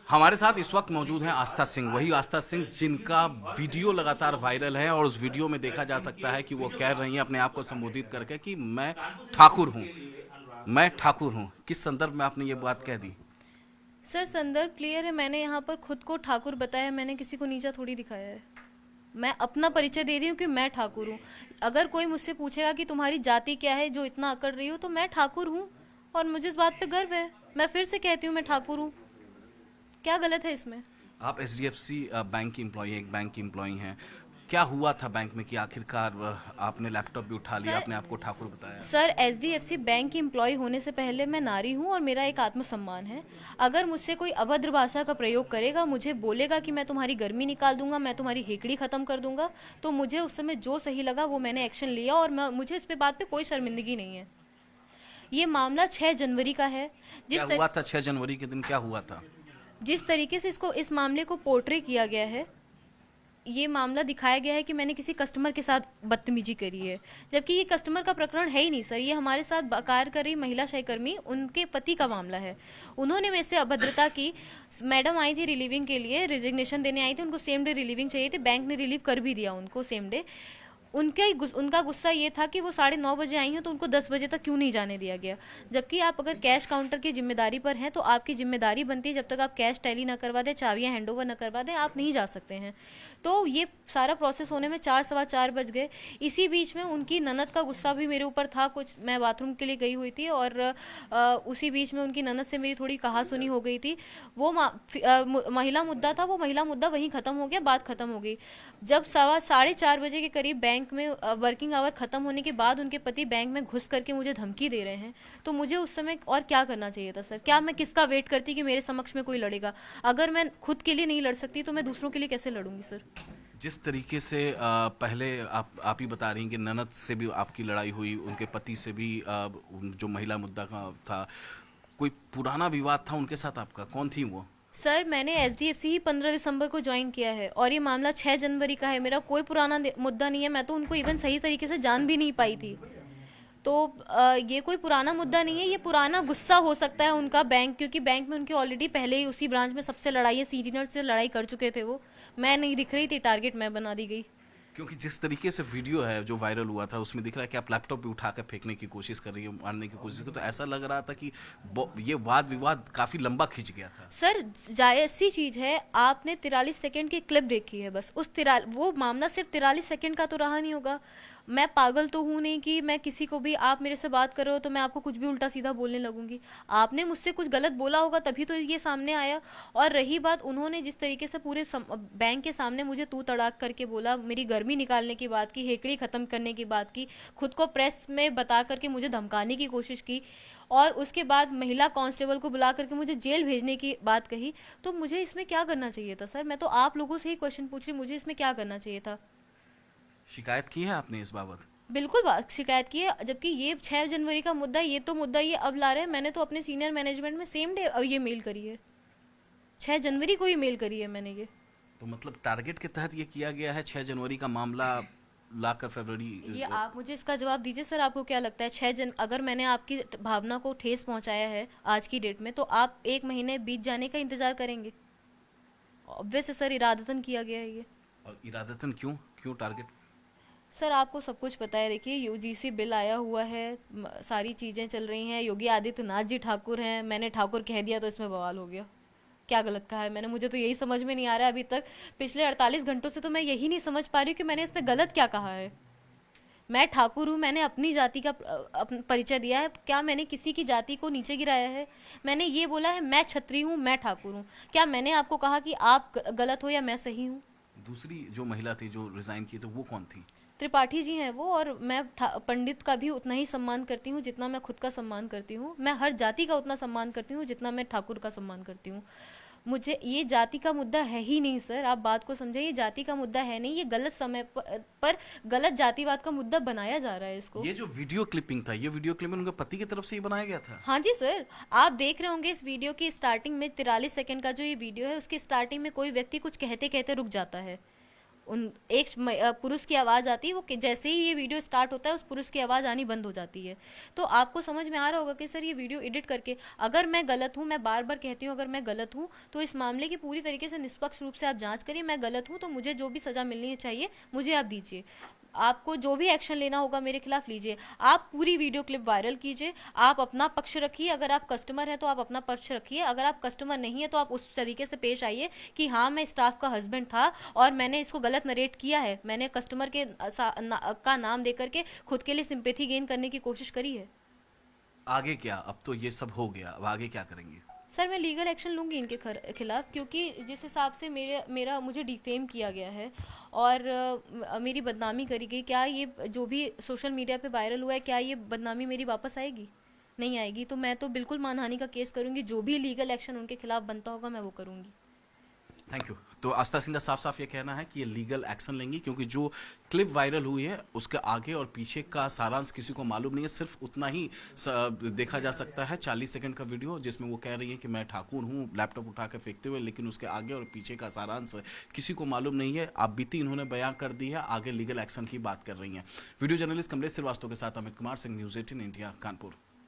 हमारे साथ इस वक्त मौजूद हैं आस्था सिंह, वही आस्था सिंह जिनका वीडियो लगातार वायरल है और उस वीडियो में देखा जा सकता है कि वो कह रही हैं अपने आप को संबोधित करके कि मैं ठाकुर हूँ, मैं ठाकुर हूँ। किस संदर्भ में आपने ये बात कह दी? सर संदर्भ क्लियर है। मैंने यहाँ पर खुद को ठाकुर बताया, मैंने किसी को नीचा थोड़ी दिखाया है। मैं अपना परिचय दे रही हूँ कि मैं ठाकुर हूँ। अगर कोई मुझसे पूछेगा कि तुम्हारी जाति क्या है जो इतना अकड़ रही हो, तो मैं ठाकुर हूँ और मुझे इस बात पे गर्व है। मैं फिर से कहती हूँ मैं ठाकुर हूँ। क्या गलत है इसमें? आप एचडीएफसी बैंक की एम्प्लॉई हैं, एक बैंक की एम्प्लॉई हैं। क्या हुआ था बैंक में कि आखिरकार आपने लैपटॉप भी उठा लिया, सर अपने आप को ठाकुर बताया? सर एचडीएफसी बैंक की एम्प्लॉय होने से पहले मैं नारी हूँ और मेरा एक आत्मसम्मान है। अगर मुझसे कोई अभद्र भाषा का प्रयोग करेगा, मुझे बोलेगा कि मैं तुम्हारी गर्मी निकाल दूंगा, मैं तुम्हारी हेकड़ी खत्म कर दूंगा, तो मुझे उस समय जो सही लगा वो मैंने एक्शन लिया और मुझे इस पे बात पे कोई शर्मिंदगी नहीं है। ये मामला 6 जनवरी का है। क्या जिस तर, हुआ था 6 जनवरी के दिन, क्या हुआ था? जिस तरीके से इस मामले को पोर्ट्रे किया गया है, ये मामला दिखाया गया है कि मैंने किसी कस्टमर के साथ बदतमीजी करी है, जबकि ये कस्टमर का प्रकरण है ही नहीं सर। ये हमारे साथ कार्य कर रही महिला सहकर्मी, उनके पति का मामला है। उन्होंने मेरे से अभद्रता की। मैडम आई थी रिलीविंग के लिए, रिजिग्नेशन देने आई थी, उनको सेम डे रिलीविंग चाहिए थी, बैंक ने रिलीव कर भी दिया उनको सेम डे। उनका गुस्सा ये था कि वो 9:30 बजे आई हैं तो उनको 10 बजे तक क्यों नहीं जाने दिया गया। जबकि आप अगर कैश काउंटर की जिम्मेदारी पर हैं तो आपकी जिम्मेदारी बनती है, जब तक आप कैश टैली ना करवा दें, चाबियां हैंड ओवर ना करवा दें, आप नहीं जा सकते हैं। तो ये सारा प्रोसेस होने में 4 सवा 4 बज गए। इसी बीच में उनकी ननद का गुस्सा भी मेरे ऊपर था। कुछ मैं बाथरूम के लिए गई हुई थी और उसी बीच में उनकी ननद से मेरी थोड़ी कहासुनी हो गई थी। वो महिला मुद्दा था, वो महिला मुद्दा वहीं खत्म हो गया, बात खत्म हो गई। जब 4:30 बजे के करीब बैंक में वर्किंग आवर खत्म होने के बाद उनके पति बैंक में घुस करके मुझे धमकी दे रहे हैं, तो मुझे उस समय और क्या करना चाहिए था सर? क्या मैं किसका वेट करती कि मेरे समक्ष में कोई लड़ेगा? अगर मैं खुद के लिए नहीं लड़ सकती तो मैं दूसरों के लिए कैसे लड़ूंगी सर? जिस तरीके से पहले आप ही बता रही हैं कि ननद से भी आपकी लड़ाई हुई, उनके पति से भी जो महिला मुद्दा का था, कोई पुराना विवाद था उनके साथ आपका? कौन थी वो? सर मैंने एसडीएफसी ही 15 दिसंबर को ज्वाइन किया है और ये मामला 6 जनवरी का है। मेरा कोई पुराना मुद्दा नहीं है। मैं तो उनको इवन सही तरीके से जान भी नहीं पाई थी। तो ये कोई पुराना मुद्दा नहीं है। ये पुराना गुस्सा हो सकता है उनका बैंक, क्योंकि बैंक में उनकी ऑलरेडी पहले ही उसी ब्रांच में सबसे लड़ाई है, सीनियर से लड़ाई कर चुके थे वो। मैं नहीं दिख रही थी, टारगेट मैं बना दी गई। क्योंकि जिस तरीके से वीडियो है जो वायरल हुआ था, उसमें दिख रहा है कि आप लैपटॉप भी उठा कर फेंकने की कोशिश कर रही है, मारने की कोशिश कर, तो ऐसा लग रहा था कि ये वाद विवाद काफी लंबा खिंच गया था। सर जायज सी चीज है। आपने 43 सेकंड की क्लिप देखी है बस। वो मामला सिर्फ 43 सेकंड का तो रहा नहीं होगा। मैं पागल तो हूं नहीं कि मैं किसी को भी, आप मेरे से बात कर रहे हो तो मैं आपको कुछ भी उल्टा सीधा बोलने लगूंगी। आपने मुझसे कुछ गलत बोला होगा तभी तो ये सामने आया। और रही बात, उन्होंने जिस तरीके से पूरे बैंक के सामने मुझे तू तड़ाक करके बोला, मेरी गर्मी निकालने की बात की, हेकड़ी खत्म करने की बात की, खुद को प्रेस में बता करके मुझे धमकाने की कोशिश की, और उसके बाद महिला कांस्टेबल को बुला करके मुझे जेल भेजने की बात कही, तो मुझे इसमें क्या करना चाहिए था सर? मैं तो आप लोगों से ही क्वेश्चन पूछ रही, मुझे इसमें क्या करना चाहिए था? शिकायत की है आपने इस बाबत? बिल्कुल बात शिकायत की है, जबकि ये 6 जनवरी का मुद्दा, ये तो मुद्दा ये अब ला रहे हैं। मैंने तो अपने सीनियर मैनेजमेंट में सेम डे ये मेल करी है, 6 जनवरी को ही मेल करी है मैंने ये। तो मतलब टारगेट के तहत ये किया गया है 6 जनवरी का मामला लाकर फरवरी? ये आप मुझे इसका जवाब दीजिए सर, आपको क्या लगता है अगर मैंने आपकी भावना को ठेस पहुंचाया है आज की डेट में, तो आप 1 महीने बीत जाने का इंतजार करेंगे? ऑब्वियस है सर, इरादतन किया गया है ये। और इरादतन क्यों क्यों टारगेट? सर आपको सब कुछ पता है। देखिए यूजीसी बिल आया हुआ है, सारी चीज़ें चल रही हैं, योगी आदित्यनाथ जी ठाकुर हैं, मैंने ठाकुर कह दिया तो इसमें बवाल हो गया। क्या गलत कहा है मैंने? मुझे तो यही समझ में नहीं आ रहा है अभी तक। पिछले 48 घंटों से तो मैं यही नहीं समझ पा रही हूँ कि मैंने इसमें गलत क्या कहा है। मैं ठाकुर हूँ, मैंने अपनी जाति का परिचय दिया है। क्या मैंने किसी की जाति को नीचे गिराया है? मैंने ये बोला है मैं क्षत्रिय हूँ, मैं ठाकुर हूँ। क्या मैंने आपको कहा कि आप गलत हो या मैं सही हूँ? दूसरी जो महिला थी जो रिजाइन की, तो वो कौन थी? त्रिपाठी जी हैं वो। और मैं पंडित का भी उतना ही सम्मान करती हूँ जितना मैं खुद का सम्मान करती हूँ। मैं हर जाति का उतना सम्मान करती हूँ जितना मैं ठाकुर का सम्मान करती हूँ। मुझे ये जाति का मुद्दा है ही नहीं सर, आप बात को समझे। ये जाति का मुद्दा है नहीं, ये गलत समय पर गलत जातिवाद का मुद्दा बनाया जा रहा है इसको। ये जो वीडियो क्लिपिंग था, ये वीडियो क्लिपिंग उनके पति की तरफ से ही बनाया गया था? हाँ जी सर, आप देख रहे होंगे इस वीडियो की स्टार्टिंग में, 43 सेकंड का जो ये वीडियो है, उसकी स्टार्टिंग में कोई व्यक्ति कुछ कहते कहते रुक जाता है। उन एक पुरुष की आवाज़ आती है, वो जैसे ही ये वीडियो स्टार्ट होता है उस पुरुष की आवाज़ आनी बंद हो जाती है। तो आपको समझ में आ रहा होगा कि सर ये वीडियो एडिट करके, अगर मैं गलत हूँ, मैं बार बार कहती हूँ अगर मैं गलत हूँ तो इस मामले की पूरी तरीके से निष्पक्ष रूप से आप जांच करिए। मैं गलत हूँ तो मुझे जो भी सज़ा मिलनी चाहिए मुझे आप दीजिए। आपको जो भी एक्शन लेना होगा मेरे खिलाफ लीजिए। आप पूरी वीडियो क्लिप वायरल कीजिए, आप अपना पक्ष रखिए। अगर आप कस्टमर हैं तो आप अपना पक्ष रखिए, अगर आप कस्टमर नहीं है तो आप उस तरीके से पेश आइए कि हाँ मैं स्टाफ का हस्बैंड था और मैंने इसको गलत नरेट किया है, मैंने कस्टमर के का नाम दे करके खुद के लिए सिंपैथी गेन करने की कोशिश करी है। आगे क्या? अब तो ये सब हो गया, अब आगे क्या करेंगे? सर मैं लीगल एक्शन लूँगी इनके खिलाफ, क्योंकि जिस हिसाब से मेरा मुझे डिफेम किया गया है और मेरी बदनामी करी गई, क्या ये जो भी सोशल मीडिया पे वायरल हुआ है क्या ये बदनामी मेरी वापस आएगी? नहीं आएगी। तो मैं तो बिल्कुल मानहानि का केस करूँगी, जो भी लीगल एक्शन उनके खिलाफ बनता होगा मैं वो करूँगी। Thank you. तो आस्था सिंह का साफ साफ ये कहना है कि ये लीगल एक्शन लेंगी, क्योंकि जो क्लिप वायरल हुई है उसके आगे और पीछे का सारांश किसी को मालूम नहीं है। सिर्फ उतना ही देखा जा सकता है 40 सेकंड का वीडियो जिसमें वो कह रही है कि मैं ठाकुर हूँ लैपटॉप उठा के फेंकते हुए, लेकिन उसके आगे और पीछे का सारांश किसी को मालूम नहीं है। आप बीती इन्होंने बयां कर दी है, आगे लीगल एक्शन की बात कर रही हैं। वीडियो जर्नलिस्ट कमलेश श्रीवास्तव के साथ अमित कुमार सिंह, न्यूज़ 18 इंडिया, कानपुर।